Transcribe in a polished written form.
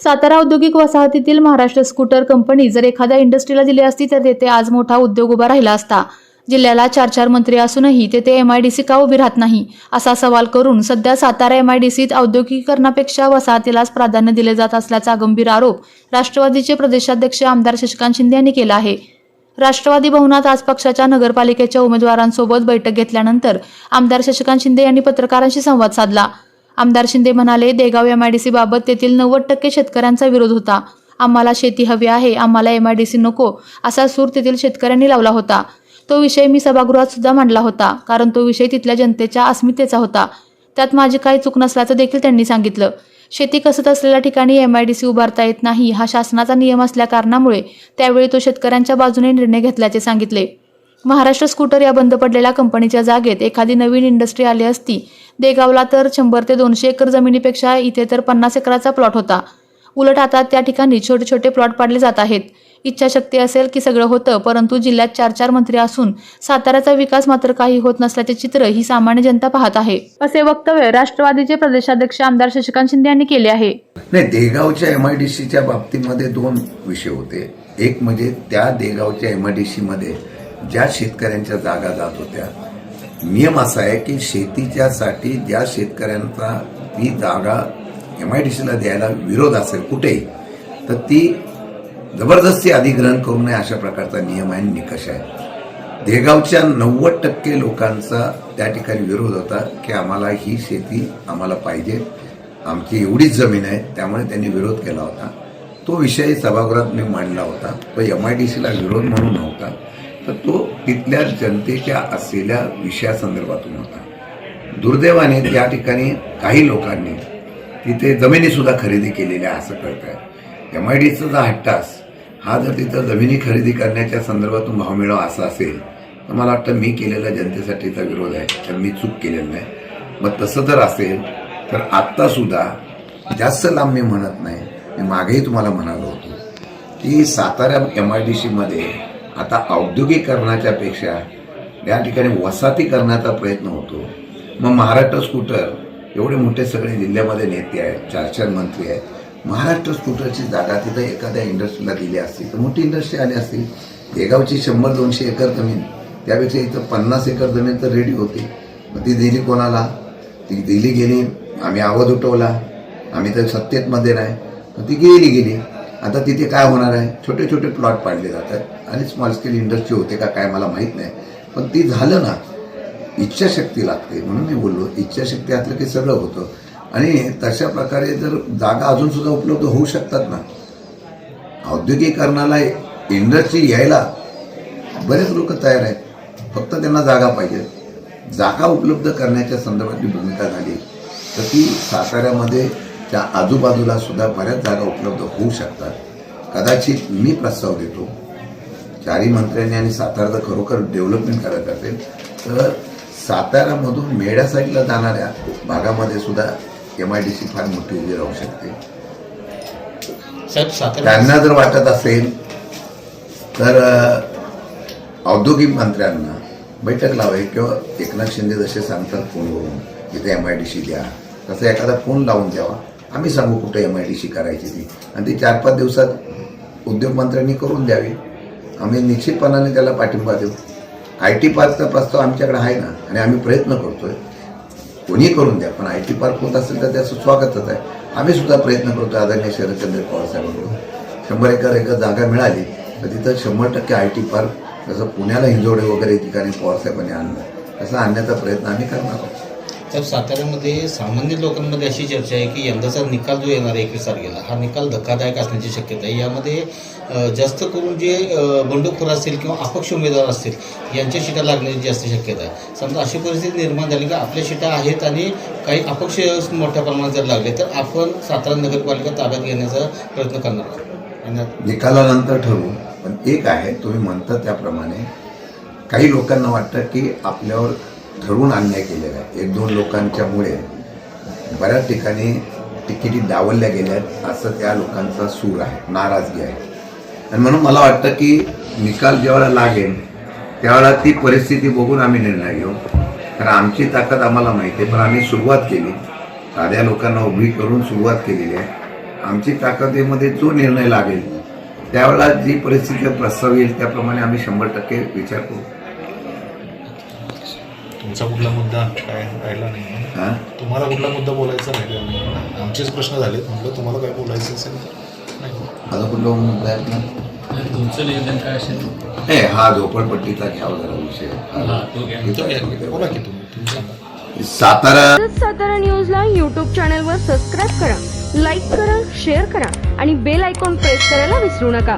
सातारा औद्योगिक वसाहतीतील Maharashtra scooter company जर एखाद्या इंडस्ट्रीला दिली असती तर तेथे आज मोठा उद्योग उभा राहिला असता। जिल्ह्याला 4 मंत्री असूनही तेथे एमआयडीसी का उभी राहत नाही असा सवाल करून सध्या सातारा एमआयडीसीत औद्योगिकीकरणापेक्षा वसाहतीलाच प्राधान्य दिले जात असल्याचा गंभीर आरोप राष्ट्रवादीचे प्रदेशाध्यक्ष आमदार शशिकांत शिंदे यांनी केला आहे। राष्ट्रवादी भवनात आज पक्षाच्या नगरपालिकेच्या उमेदवारांसोबत बैठक घेतल्यानंतर आमदार शशिकांत शिंदे यांनी पत्रकारांशी संवाद साधला। आमदार शिंदे म्हणाले, देगाव एमआयडीसी बाबत तेथील 90% शेतकऱ्यांचा विरोध होता। आम्हाला शेती हवी आहे, आम्हाला एमआयडीसी नको असा सूर तेथील शेतकऱ्यांनी लावला होता। तो विषय मी सभागृहात सुद्धा मांडला होता, कारण तो विषय तिथल्या जनतेच्या अस्मितेचा होता। त्यात माझी काही चूक नसल्याचं देखील त्यांनी सांगितलं। शेती कसत असलेल्या ठिकाणी एमआयडीसी उभारता येत नाही हा शासनाचा नियम असल्या कारणामुळे त्यावेळी तो शेतकऱ्यांच्या बाजूने निर्णय घेतल्याचे सांगितले। महाराष्ट्र स्कूटर या बंद पडलेल्या कंपनीच्या जागेत एखादी नवीन इंडस्ट्री आली असती। देगावला तर 100 ते 200 एकर जमिनीपेक्षा इथे तर 50 एकराचा प्लॉट होता। उलट आता त्या ठिकाणी छोटे छोटे प्लॉट पाडले जात आहेत। इच्छाशक्ती असेल की सगळं होतं, परंतु जिल्ह्यात 4 मंत्री असून साताऱ्याचा विकास मात्र काही होत नसल्याचे चित्र ही सामान्य जनता पाहत आहे, असे वक्तव्य राष्ट्रवादीचे प्रदेशाध्यक्ष आमदार शशिकांत शिंदे यांनी केले आहे। नाही, देगावच्या एमआयडीसीच्या बाबतीमध्ये 2 विषय होते। एक म्हणजे त्या देगावच्या एमआयडीसी मध्ये ज्या शेतकऱ्यांच्या जागा जात होत्या, नियम असा आहे की शेतीच्यासाठी ज्या शेतकऱ्यांचा ती जागा एमआयडीसीला द्यायला विरोध असेल कुठेही, तर ती जबरदस्ती अधिग्रहण करू नये अशा प्रकारचा नियम आहे, निकष आहे। देगावच्या 90% लोकांचा त्या ठिकाणी विरोध होता की आम्हाला ही शेती आम्हाला पाहिजे, आमची एवढीच जमीन आहे, त्यामुळे त्यांनी विरोध केला होता। तो विषय सभागृहात मी मांडला होता। तो एमआयडीसीला विरोध म्हणून नव्हता, तर तो तिथल्या जनतेच्या असलेल्या विषयासंदर्भातून होता। दुर्दैवाने त्या ठिकाणी काही लोकांनी तिथे जमिनी सुद्धा खरेदी केलेल्या असं कळत आहे। एमआयडीसीचा जो हट्टास हा जर तिथं जमिनी खरेदी करण्याच्या संदर्भातून भाव मिळावा असा असेल तर मला वाटतं मी केलेला जनतेसाठीचा विरोध आहे, तर मी चूक केलेली नाही। मग तसं जर असेल तर आत्ता सुद्धा जास्त लांब मी म्हणत नाही, मी मागेही तुम्हाला म्हणालो होतो की सातारा एमआयडीसीमध्ये आता औद्योगिकरणाच्या पेक्षा या ठिकाणी वसाहतीकरणाचा प्रयत्न होतो। मग महाराष्ट्र स्कूटर एवढे मोठे सगळे जिल्ह्यामध्ये नेते आहेत, 4 मंत्री आहेत, महाराष्ट्र स्कूटरची जागा तिथं एखाद्या इंडस्ट्रीला दिली असती तर मोठी इंडस्ट्री आली असती। देगावची 100-200 एकर जमीन, त्यापेक्षा इथं 50 एकर जमीन तर रेडी होती। मग ती दिली कोणाला? ती दिली गेली, आम्ही आवाज उठवला, आम्ही तर सत्तेमध्ये नाही, मग ती गेली। आता तिथे काय होणार आहे? छोटे छोटे प्लॉट पाडले जातात आणि स्मॉल स्केल इंडस्ट्री होते का काय मला माहीत नाही, पण ती झालं ना। इच्छाशक्ती लागते, म्हणून मी बोललो इच्छाशक्ती असलं की सगळं होतं। आणि तशा प्रकारे जर जागा अजून सुद्धा उपलब्ध होऊ शकतात ना। औद्योगिकरणाला इंडस्ट्री यायला बरेच लोक तयार आहेत, फक्त त्यांना जागा पाहिजे। जागा उपलब्ध करण्याच्या संदर्भातली भूमिका झाली तर ती साताऱ्यामध्ये त्या आजूबाजूला सुद्धा बऱ्याच जागा उपलब्ध होऊ शकतात। कदाचित मी प्रस्ताव देतो, 4 मंत्र्यांनी आणि सातारा खरोखर डेव्हलपमेंट करायचं असेल तर साताऱ्यामधून मेढा साईडला जाणाऱ्या भागामध्ये सुद्धा एमआयडीसी फार मोठी उभी राहू शकते। त्यांना जर वाटत असेल तर औद्योगिक मंत्र्यांना बैठक लावावी किंवा एकनाथ शिंदे जसे सांगतात फोनवरून तिथे एमआयडीसी द्या, तसं एखादा फोन लावून द्यावा, आम्ही सांगू कुठे एमआयडीसी करायची ती, आणि ती 4-5 दिवसात उद्योगमंत्र्यांनी करून द्यावी। आम्ही निश्चितपणाने त्याला पाठिंबा देऊ। IT पार्कचा प्रस्ताव आमच्याकडे आहे ना, आणि आम्ही प्रयत्न करतोय, कोणी करून द्या, पण IT पार्क होत असेल तर त्याचं स्वागतच आहे। आम्ही सुद्धा प्रयत्न करतोय आदरणीय शरदचंद्र पवार साहेबांकडून 100 एकर जागा मिळाली तर तिथं 100% IT पार्क, जसं पुण्याला हिंजवडे वगैरे ठिकाणी पवार साहेबांनी आणलं तसं आणण्याचा प्रयत्न आम्ही करणार आहोत। तर साताऱ्यामध्ये सामान्य लोकांमध्ये अशी चर्चा आहे की यंदाचा निकाल जो येणार आहे 21 तारखेला, हा निकाल धक्कादायक असण्याची शक्यता आहे। यामध्ये जास्त करून जे बंडखोर असतील किंवा अपक्ष उमेदवार असतील यांच्या शिटा लागण्याची जास्त शक्यता आहे। समजा अशी परिस्थिती निर्माण झाली की आपल्या शिटा आहेत आणि काही अपक्ष मोठ्या प्रमाणात जर लागले तर आपण सातारा नगरपालिका ताब्यात घेण्याचा प्रयत्न करणार आहोत। निकालानंतर ठरवू, पण एक आहे तुम्ही म्हणता त्याप्रमाणे काही लोकांना वाटतं की आपल्यावर ठरवून अन्याय केलेला आहे। 1-2 लोकांच्यामुळे बऱ्याच ठिकाणी तिकिटी डावलल्या गेल्यात असं त्या लोकांचा सूर आहे, नाराजगी आहे। आणि म्हणून मला वाटतं की निकाल जेव्हा लागेल त्यावेळेला ती परिस्थिती बघून आम्ही निर्णय घेऊ, कारण आमची ताकद आम्हाला माहिती आहे। पण आम्ही सुरुवात केली, साध्या लोकांना उभी करून सुरुवात केलेली आहे। आमची ताकदीमध्ये जो निर्णय लागेल त्यावेळेला जी परिस्थिती प्रस्ताव येईल त्याप्रमाणे आम्ही 100% विचार करू. तुमचा कुठला मुद्दा काय राहिला नाही? हा? तुम्हाला कुठला मुद्दा बोलायचा नाही? आमचेच प्रश्न झालेत, म्हटलं तुम्हाला काय बोलायचं असेल नाही. माझा कुठला मुद्दा आहे आपला? तुमचं निवेदन काय असेल? नाही, हा झोपडपट्टीचा घ्यावा जरा विषय. तो घ्या. बोला की तुम्ही सांगा. सातारा न्यूजला यूट्यूब चॅनलवर सबस्क्राईब करा, लाईक करा, शेअर करा आणि बेल आयकॉन प्रेस करायला विसरू नका.